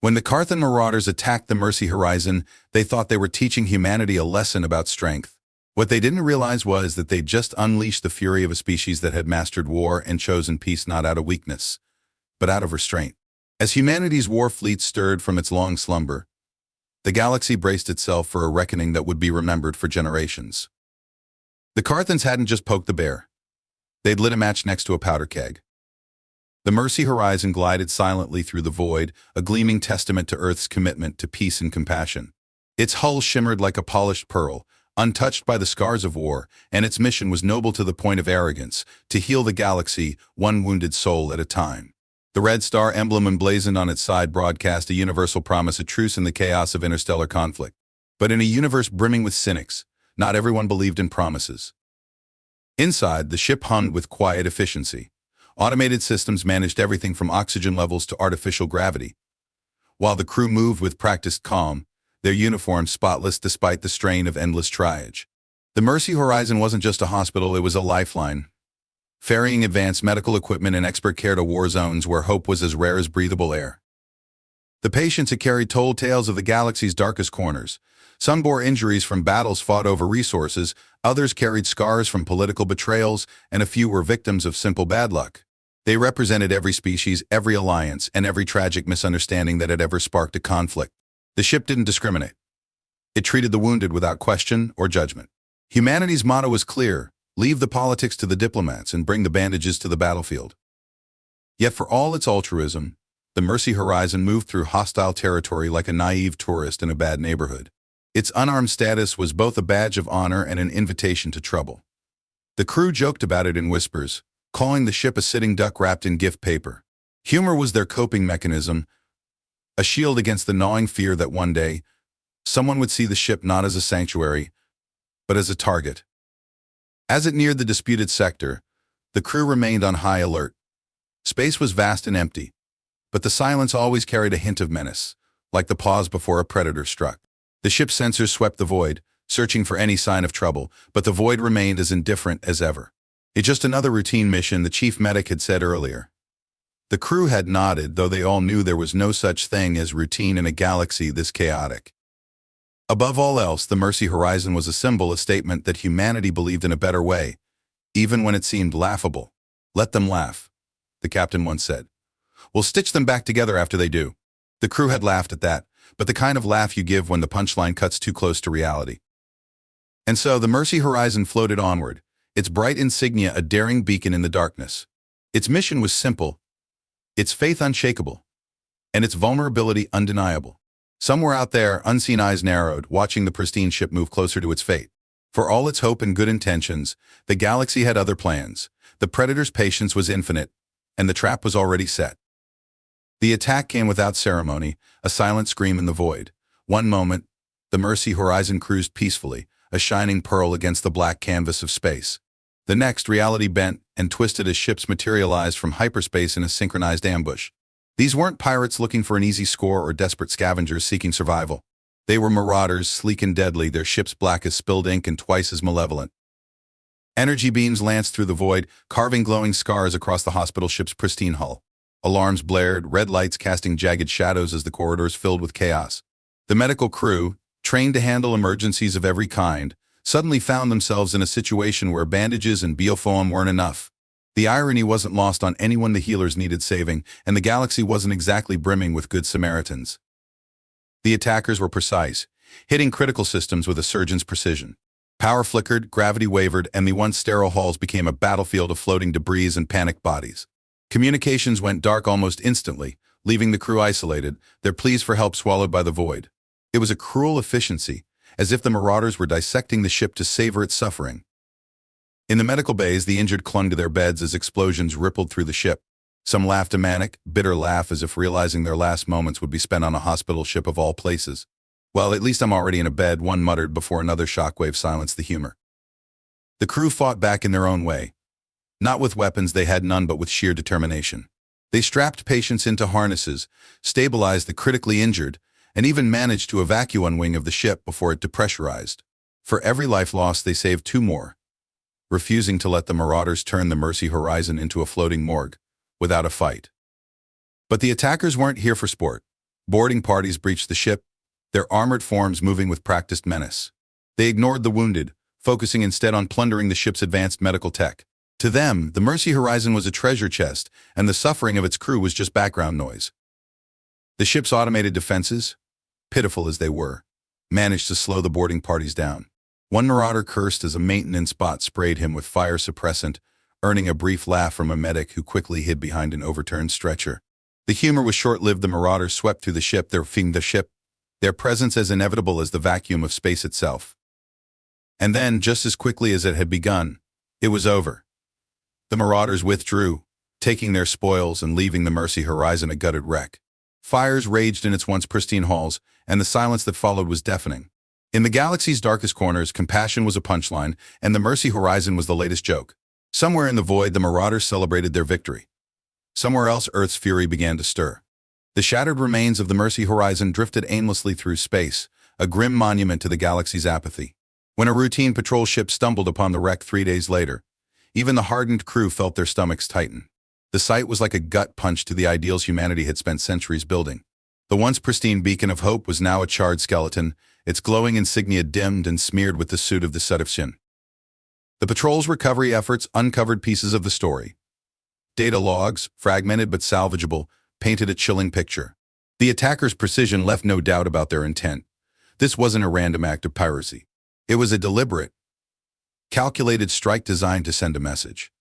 When the Karthan Marauders attacked the Mercy Horizon, they thought they were teaching humanity a lesson about strength. What they didn't realize was that they'd just unleashed the fury of a species that had mastered war and chosen peace not out of weakness, but out of restraint. As humanity's war fleet stirred from its long slumber, the galaxy braced itself for a reckoning that would be remembered for generations. The Karthans hadn't just poked the bear. They'd lit a match next to a powder keg. The Mercy Horizon glided silently through the void, a gleaming testament to Earth's commitment to peace and compassion. Its hull shimmered like a polished pearl, untouched by the scars of war, and its mission was noble to the point of arrogance, to heal the galaxy, one wounded soul at a time. The red star emblem emblazoned on its side broadcast a universal promise of truce in the chaos of interstellar conflict. But in a universe brimming with cynics, not everyone believed in promises. Inside, the ship hummed with quiet efficiency. Automated systems managed everything from oxygen levels to artificial gravity, while the crew moved with practiced calm, their uniforms spotless despite the strain of endless triage. The Mercy Horizon wasn't just a hospital, it was a lifeline, ferrying advanced medical equipment and expert care to war zones where hope was as rare as breathable air. The patients had carried told tales of the galaxy's darkest corners. Some bore injuries from battles fought over resources, others carried scars from political betrayals, and a few were victims of simple bad luck. They represented every species, every alliance, and every tragic misunderstanding that had ever sparked a conflict. The ship didn't discriminate. It treated the wounded without question or judgment. Humanity's motto was clear: leave the politics to the diplomats and bring the bandages to the battlefield. Yet for all its altruism, the Mercy Horizon moved through hostile territory like a naive tourist in a bad neighborhood. Its unarmed status was both a badge of honor and an invitation to trouble. The crew joked about it in whispers, calling the ship a sitting duck wrapped in gift paper. Humor was their coping mechanism, a shield against the gnawing fear that one day, someone would see the ship not as a sanctuary, but as a target. As it neared the disputed sector, the crew remained on high alert. Space was vast and empty, but the silence always carried a hint of menace, like the pause before a predator struck. The ship's sensors swept the void, searching for any sign of trouble, but the void remained as indifferent as ever. It's just another routine mission, the chief medic had said earlier. The crew had nodded, though they all knew there was no such thing as routine in a galaxy this chaotic. Above all else, the Mercy Horizon was a symbol, a statement that humanity believed in a better way, even when it seemed laughable. Let them laugh, the captain once said. We'll stitch them back together after they do. The crew had laughed at that, but the kind of laugh you give when the punchline cuts too close to reality. And so the Mercy Horizon floated onward, its bright insignia a daring beacon in the darkness. Its mission was simple, its faith unshakable, and its vulnerability undeniable. Somewhere out there, unseen eyes narrowed, watching the pristine ship move closer to its fate. For all its hope and good intentions, the galaxy had other plans. The Predator's patience was infinite, and the trap was already set. The attack came without ceremony, a silent scream in the void. One moment, the Mercy Horizon cruised peacefully, a shining pearl against the black canvas of space. The next, reality bent and twisted as ships materialized from hyperspace in a synchronized ambush. These weren't pirates looking for an easy score or desperate scavengers seeking survival. They were marauders, sleek and deadly, their ships black as spilled ink and twice as malevolent. Energy beams lanced through the void, carving glowing scars across the hospital ship's pristine hull. Alarms blared, red lights casting jagged shadows as the corridors filled with chaos. The medical crew, trained to handle emergencies of every kind, suddenly found themselves in a situation where bandages and biofoam weren't enough. The irony wasn't lost on anyone the healers needed saving, and the galaxy wasn't exactly brimming with good Samaritans. The attackers were precise, hitting critical systems with a surgeon's precision. Power flickered, gravity wavered, and the once sterile halls became a battlefield of floating debris and panicked bodies. Communications went dark almost instantly, leaving the crew isolated, their pleas for help swallowed by the void. It was a cruel efficiency, as if the Marauders were dissecting the ship to savor its suffering. In the medical bays, the injured clung to their beds as explosions rippled through the ship. Some laughed a manic, bitter laugh as if realizing their last moments would be spent on a hospital ship of all places. Well, at least I'm already in a bed, one muttered before another shockwave silenced the humor. The crew fought back in their own way. Not with weapons, they had none, but with sheer determination. They strapped patients into harnesses, stabilized the critically injured, and even managed to evacuate one wing of the ship before it depressurized. For every life lost, they saved two more, refusing to let the Marauders turn the Mercy Horizon into a floating morgue without a fight. But the attackers weren't here for sport. Boarding parties breached the ship, their armored forms moving with practiced menace. They ignored the wounded, focusing instead on plundering the ship's advanced medical tech. To them, the Mercy Horizon was a treasure chest, and the suffering of its crew was just background noise. The ship's automated defenses, pitiful as they were, managed to slow the boarding parties down. One marauder cursed as a maintenance bot sprayed him with fire suppressant, earning a brief laugh from a medic who quickly hid behind an overturned stretcher. The humor was short-lived. The marauders swept through the ship, their presence as inevitable as the vacuum of space itself. And then, just as quickly as it had begun, it was over. The marauders withdrew, taking their spoils and leaving the Mercy Horizon a gutted wreck. Fires raged in its once pristine halls, and the silence that followed was deafening. In the galaxy's darkest corners, compassion was a punchline, and the Mercy Horizon was the latest joke. Somewhere in the void, the marauders celebrated their victory. Somewhere else, Earth's fury began to stir. The shattered remains of the Mercy Horizon drifted aimlessly through space, a grim monument to the galaxy's apathy. When a routine patrol ship stumbled upon the wreck 3 days later, even the hardened crew felt their stomachs tighten. The sight was like a gut punch to the ideals humanity had spent centuries building. The once pristine beacon of hope was now a charred skeleton, its glowing insignia dimmed and smeared with the soot of the Sudafshin. The patrol's recovery efforts uncovered pieces of the story. Data logs, fragmented but salvageable, painted a chilling picture. The attackers' precision left no doubt about their intent. This wasn't a random act of piracy. It was a deliberate, calculated strike designed to send a message.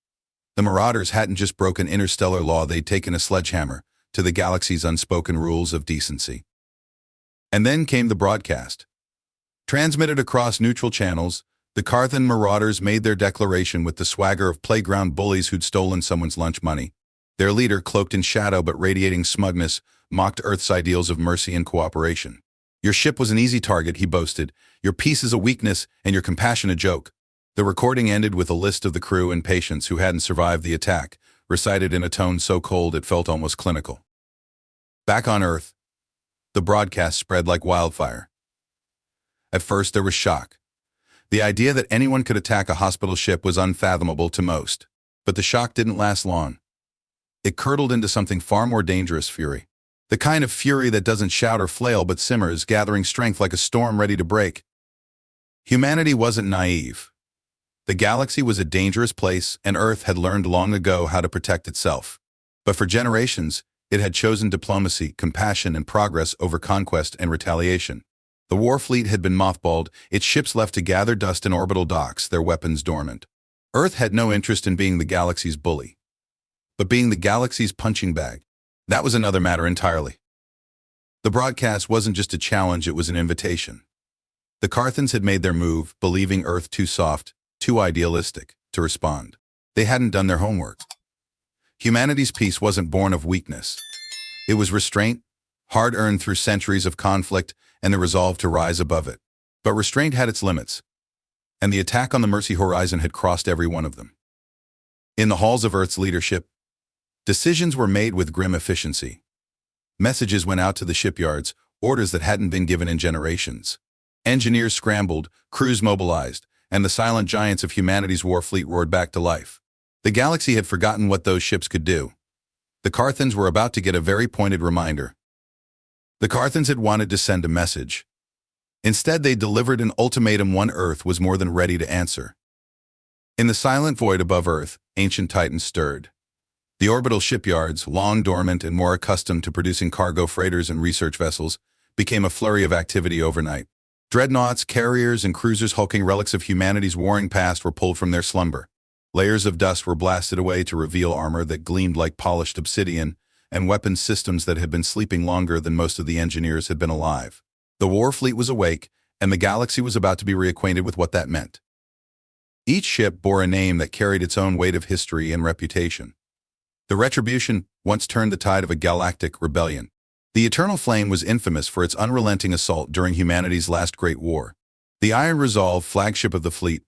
The Marauders hadn't just broken interstellar law, they'd taken a sledgehammer to the galaxy's unspoken rules of decency. And then came the broadcast. Transmitted across neutral channels, the Karthan Marauders made their declaration with the swagger of playground bullies who'd stolen someone's lunch money. Their leader, cloaked in shadow but radiating smugness, mocked Earth's ideals of mercy and cooperation. Your ship was an easy target, he boasted. Your peace is a weakness, and your compassion a joke. The recording ended with a list of the crew and patients who hadn't survived the attack, recited in a tone so cold it felt almost clinical. Back on Earth, the broadcast spread like wildfire. At first, there was shock. The idea that anyone could attack a hospital ship was unfathomable to most. But the shock didn't last long. It curdled into something far more dangerous: fury. The kind of fury that doesn't shout or flail but simmers, gathering strength like a storm ready to break. Humanity wasn't naive. The galaxy was a dangerous place, and Earth had learned long ago how to protect itself. But for generations, it had chosen diplomacy, compassion, and progress over conquest and retaliation. The war fleet had been mothballed, its ships left to gather dust in orbital docks, their weapons dormant. Earth had no interest in being the galaxy's bully. But being the galaxy's punching bag, that was another matter entirely. The broadcast wasn't just a challenge, it was an invitation. The Karthans had made their move, believing Earth too soft, too idealistic, to respond. They hadn't done their homework. Humanity's peace wasn't born of weakness. It was restraint, hard-earned through centuries of conflict, and the resolve to rise above it. But restraint had its limits, and the attack on the Mercy Horizon had crossed every one of them. In the halls of Earth's leadership, decisions were made with grim efficiency. Messages went out to the shipyards, orders that hadn't been given in generations. Engineers scrambled, crews mobilized, and the silent giants of humanity's war fleet roared back to life. The galaxy had forgotten what those ships could do. The Karthans were about to get a very pointed reminder. The Karthans had wanted to send a message. Instead, they delivered an ultimatum one Earth was more than ready to answer. In the silent void above Earth, ancient titans stirred. The orbital shipyards, long dormant and more accustomed to producing cargo freighters and research vessels, became a flurry of activity overnight. Dreadnoughts, carriers, and cruisers hulking relics of humanity's warring past were pulled from their slumber. Layers of dust were blasted away to reveal armor that gleamed like polished obsidian, and weapons systems that had been sleeping longer than most of the engineers had been alive. The war fleet was awake, and the galaxy was about to be reacquainted with what that meant. Each ship bore a name that carried its own weight of history and reputation. The Retribution once turned the tide of a galactic rebellion. The Eternal Flame was infamous for its unrelenting assault during humanity's last great war. The Iron Resolve, flagship of the fleet,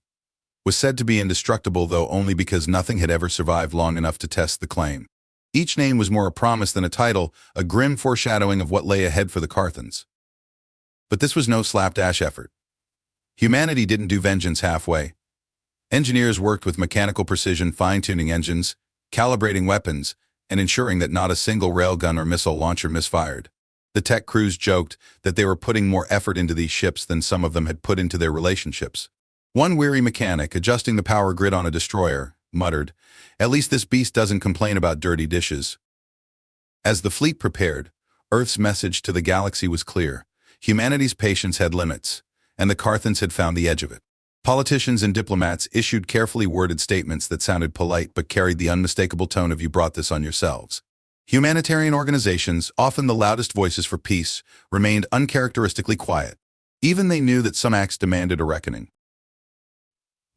was said to be indestructible, though only because nothing had ever survived long enough to test the claim. Each name was more a promise than a title, a grim foreshadowing of what lay ahead for the Karthans. But this was no slapdash effort. Humanity didn't do vengeance halfway. Engineers worked with mechanical precision, fine-tuning engines, calibrating weapons, and ensuring that not a single railgun or missile launcher misfired. The tech crews joked that they were putting more effort into these ships than some of them had put into their relationships. One weary mechanic, adjusting the power grid on a destroyer, muttered, "At least this beast doesn't complain about dirty dishes." As the fleet prepared, Earth's message to the galaxy was clear. Humanity's patience had limits, and the Karthans had found the edge of it. Politicians and diplomats issued carefully worded statements that sounded polite but carried the unmistakable tone of "you brought this on yourselves." Humanitarian organizations, often the loudest voices for peace, remained uncharacteristically quiet. Even they knew that some acts demanded a reckoning.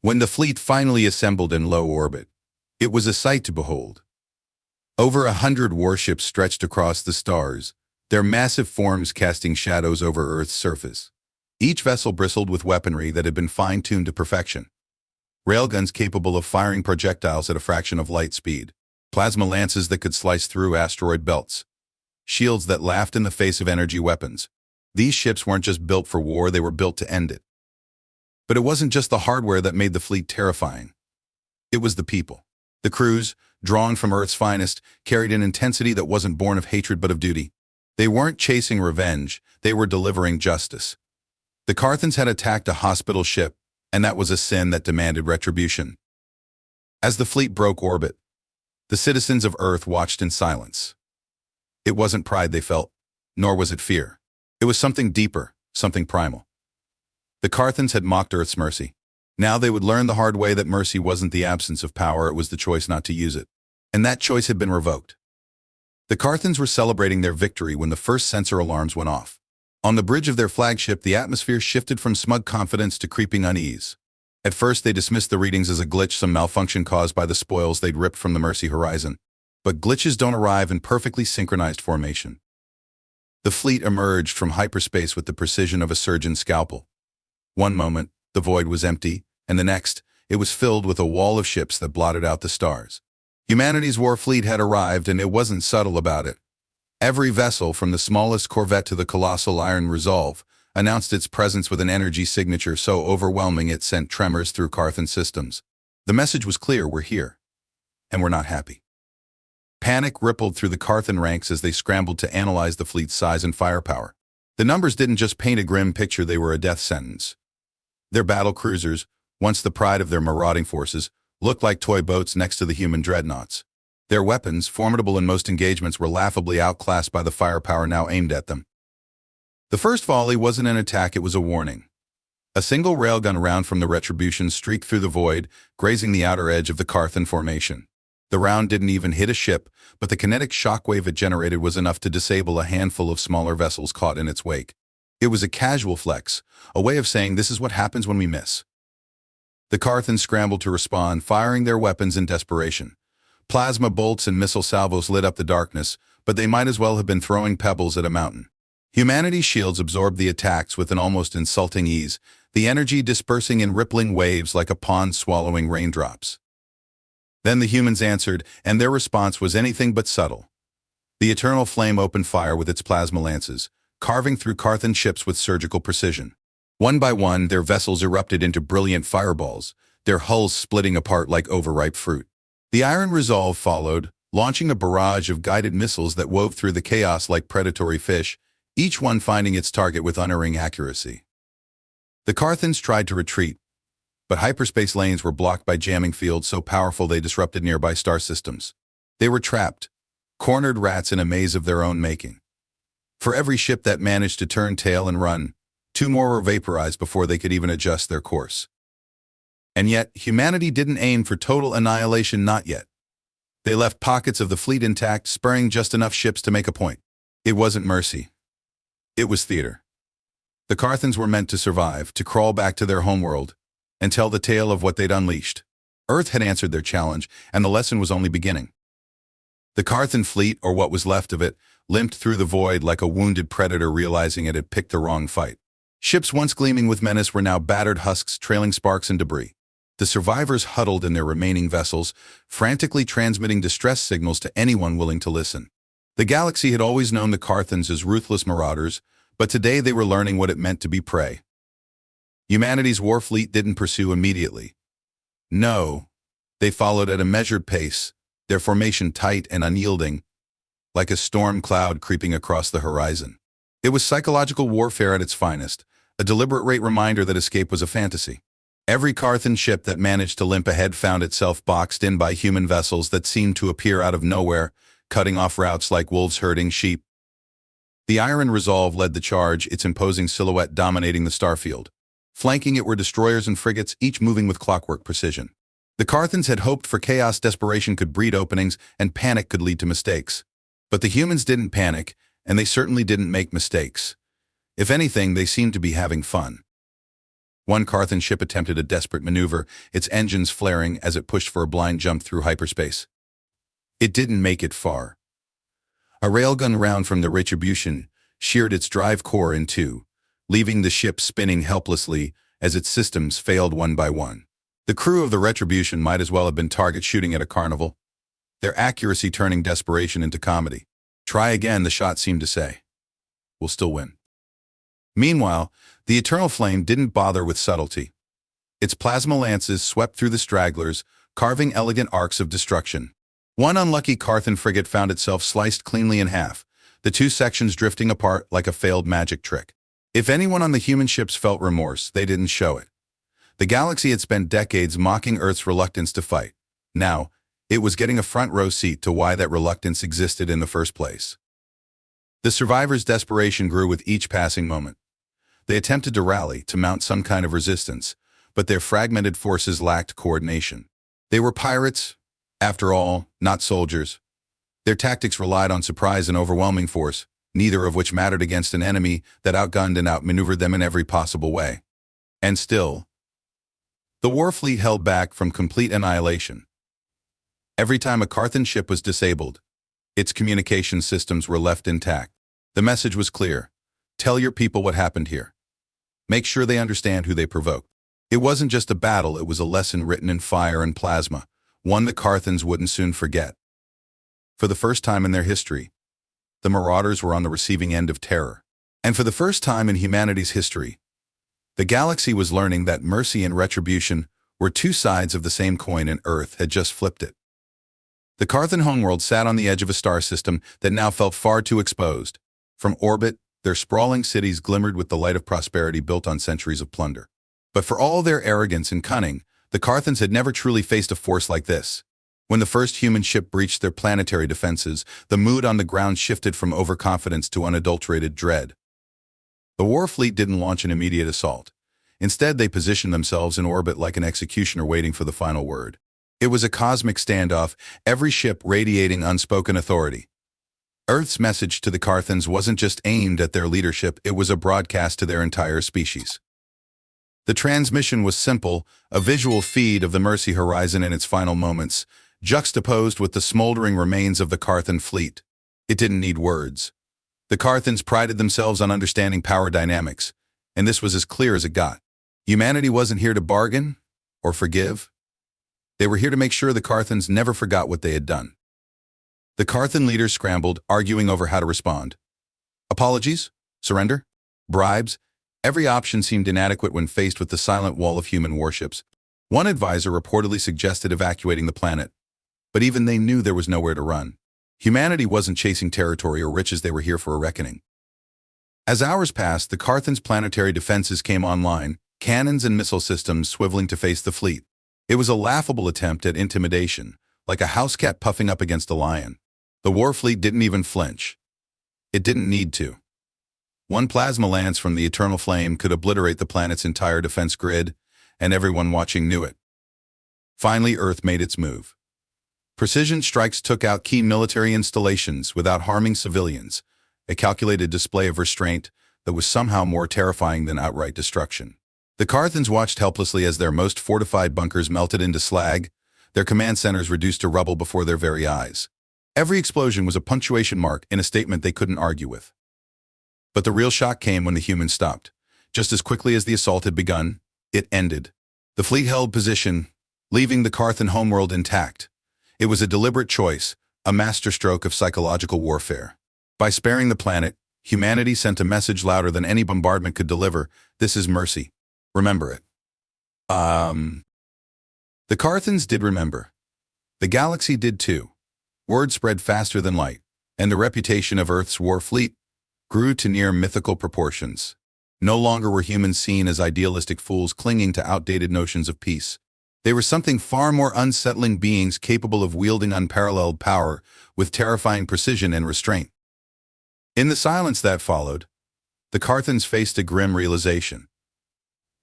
When the fleet finally assembled in low orbit, it was a sight to behold. Over 100 warships stretched across the stars, their massive forms casting shadows over Earth's surface. Each vessel bristled with weaponry that had been fine-tuned to perfection. Railguns capable of firing projectiles at a fraction of light speed, plasma lances that could slice through asteroid belts, shields that laughed in the face of energy weapons. These ships weren't just built for war, they were built to end it. But it wasn't just the hardware that made the fleet terrifying. It was the people. The crews, drawn from Earth's finest, carried an intensity that wasn't born of hatred but of duty. They weren't chasing revenge, they were delivering justice. The Karthans had attacked a hospital ship, and that was a sin that demanded retribution. As the fleet broke orbit, the citizens of Earth watched in silence. It wasn't pride they felt, nor was it fear. It was something deeper, something primal. The Karthans had mocked Earth's mercy. Now they would learn the hard way that mercy wasn't the absence of power, it was the choice not to use it. And that choice had been revoked. The Karthans were celebrating their victory when the first sensor alarms went off. On the bridge of their flagship, the atmosphere shifted from smug confidence to creeping unease. At first, they dismissed the readings as a glitch, some malfunction caused by the spoils they'd ripped from the Mercy horizon. But glitches don't arrive in perfectly synchronized formation. The fleet emerged from hyperspace with the precision of a surgeon's scalpel. One moment, the void was empty, and the next, it was filled with a wall of ships that blotted out the stars. Humanity's war fleet had arrived, and it wasn't subtle about it. Every vessel, from the smallest corvette to the colossal Iron Resolve, announced its presence with an energy signature so overwhelming it sent tremors through Karthan systems. The message was clear: we're here, and we're not happy. Panic rippled through the Karthan ranks as they scrambled to analyze the fleet's size and firepower. The numbers didn't just paint a grim picture, they were a death sentence. Their battle cruisers, once the pride of their marauding forces, looked like toy boats next to the human dreadnoughts. Their weapons, formidable in most engagements, were laughably outclassed by the firepower now aimed at them. The first volley wasn't an attack, it was a warning. A single railgun round from the Retribution streaked through the void, grazing the outer edge of the Karthan formation. The round didn't even hit a ship, but the kinetic shockwave it generated was enough to disable a handful of smaller vessels caught in its wake. It was a casual flex, a way of saying this is what happens when we miss. The Karthans scrambled to respond, firing their weapons in desperation. Plasma bolts and missile salvos lit up the darkness, but they might as well have been throwing pebbles at a mountain. Humanity's shields absorbed the attacks with an almost insulting ease, the energy dispersing in rippling waves like a pond swallowing raindrops. Then the humans answered, and their response was anything but subtle. The Eternal Flame opened fire with its plasma lances, carving through Karthan ships with surgical precision. One by one, their vessels erupted into brilliant fireballs, their hulls splitting apart like overripe fruit. The Iron Resolve followed, launching a barrage of guided missiles that wove through the chaos like predatory fish, each one finding its target with unerring accuracy. The Karthans tried to retreat, but hyperspace lanes were blocked by jamming fields so powerful they disrupted nearby star systems. They were trapped, cornered rats in a maze of their own making. For every ship that managed to turn tail and run, 2 more were vaporized before they could even adjust their course. And yet, humanity didn't aim for total annihilation, not yet. They left pockets of the fleet intact, sparing just enough ships to make a point. It wasn't mercy. It was theater. The Karthans were meant to survive, to crawl back to their homeworld, and tell the tale of what they'd unleashed. Earth had answered their challenge, and the lesson was only beginning. The Karthan fleet, or what was left of it, limped through the void like a wounded predator realizing it had picked the wrong fight. Ships once gleaming with menace were now battered husks trailing sparks and debris. The survivors huddled in their remaining vessels, frantically transmitting distress signals to anyone willing to listen. The galaxy had always known the Karthans as ruthless marauders, but today they were learning what it meant to be prey. Humanity's war fleet didn't pursue immediately. No, they followed at a measured pace, their formation tight and unyielding, like a storm cloud creeping across the horizon. It was psychological warfare at its finest, a deliberate reminder that escape was a fantasy. Every Karthan ship that managed to limp ahead found itself boxed in by human vessels that seemed to appear out of nowhere, cutting off routes like wolves herding sheep. The iron resolve led the charge, its imposing silhouette dominating the starfield. Flanking it were destroyers and frigates, each moving with clockwork precision. The Karthans had hoped for chaos. Desperation could breed openings, and panic could lead to mistakes. But the humans didn't panic, and they certainly didn't make mistakes. If anything, they seemed to be having fun. One Karthan ship attempted a desperate maneuver, its engines flaring as it pushed for a blind jump through hyperspace. It didn't make it far. A railgun round from the retribution sheared its drive core in two, leaving the ship spinning helplessly as its systems failed one by one. The crew of the retribution might as well have been target shooting at a carnival, their accuracy turning desperation into comedy. Try again, the shot seemed to say. We'll still win. Meanwhile, the eternal flame didn't bother with subtlety. Its plasma lances swept through the stragglers, carving elegant arcs of destruction. One unlucky Karthan frigate found itself sliced cleanly in half, the two sections drifting apart like a failed magic trick. If anyone on the human ships felt remorse, they didn't show it. The galaxy had spent decades mocking Earth's reluctance to fight. Now, it was getting a front-row seat to why that reluctance existed in the first place. The survivors' desperation grew with each passing moment. They attempted to rally, to mount some kind of resistance, but their fragmented forces lacked coordination. They were pirates, after all, not soldiers. Their tactics relied on surprise and overwhelming force, neither of which mattered against an enemy that outgunned and outmaneuvered them in every possible way. And still, the war fleet held back from complete annihilation. Every time a Karthan ship was disabled, its communication systems were left intact. The message was clear. Tell your people what happened here. Make sure they understand who they provoked. It wasn't just a battle, it was a lesson written in fire and plasma, one the Karthans wouldn't soon forget. For the first time in their history, the Marauders were on the receiving end of terror. And for the first time in humanity's history, the galaxy was learning that mercy and retribution were two sides of the same coin, and Earth had just flipped it. The Karthan homeworld sat on the edge of a star system that now felt far too exposed. From orbit, their sprawling cities glimmered with the light of prosperity built on centuries of plunder. But for all their arrogance and cunning, the Karthans had never truly faced a force like this. When the first human ship breached their planetary defenses, the mood on the ground shifted from overconfidence to unadulterated dread. The war fleet didn't launch an immediate assault. Instead, they positioned themselves in orbit like an executioner waiting for the final word. It was a cosmic standoff, every ship radiating unspoken authority. Earth's message to the Karthans wasn't just aimed at their leadership, it was a broadcast to their entire species. The transmission was simple, a visual feed of the Mercy horizon in its final moments, juxtaposed with the smoldering remains of the Karthan fleet. It didn't need words. The Karthans prided themselves on understanding power dynamics, and this was as clear as it got. Humanity wasn't here to bargain or forgive. They were here to make sure the Karthans never forgot what they had done. The Karthan leaders scrambled, arguing over how to respond. Apologies? Surrender? Bribes? Every option seemed inadequate when faced with the silent wall of human warships. One advisor reportedly suggested evacuating the planet, but even they knew there was nowhere to run. Humanity wasn't chasing territory or riches, they were here for a reckoning. As hours passed, the Karthans' planetary defenses came online, cannons and missile systems swiveling to face the fleet. It was a laughable attempt at intimidation, like a house cat puffing up against a lion. The war fleet didn't even flinch. It didn't need to. One plasma lance from the eternal flame could obliterate the planet's entire defense grid, and everyone watching knew it. Finally, Earth made its move. Precision strikes took out key military installations without harming civilians, a calculated display of restraint that was somehow more terrifying than outright destruction. The Karthans watched helplessly as their most fortified bunkers melted into slag, their command centers reduced to rubble before their very eyes. Every explosion was a punctuation mark in a statement they couldn't argue with. But the real shock came when the humans stopped. Just as quickly as the assault had begun, it ended. The fleet held position, leaving the Karthan homeworld intact. It was a deliberate choice, a masterstroke of psychological warfare. By sparing the planet, humanity sent a message louder than any bombardment could deliver. This is mercy. Remember it. The Karthans did remember. The galaxy did too. Word spread faster than light, and the reputation of Earth's war fleet grew to near mythical proportions. No longer were humans seen as idealistic fools clinging to outdated notions of peace. They were something far more unsettling, beings capable of wielding unparalleled power with terrifying precision and restraint. In the silence that followed, the Karthans faced a grim realization.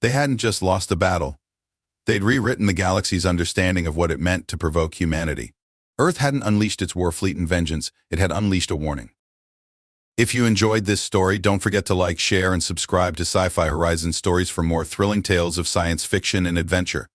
They hadn't just lost a battle. They'd rewritten the galaxy's understanding of what it meant to provoke humanity. Earth hadn't unleashed its war fleet in vengeance, it had unleashed a warning. If you enjoyed this story, don't forget to like, share, and subscribe to Sci-Fi Horizon Stories for more thrilling tales of science fiction and adventure.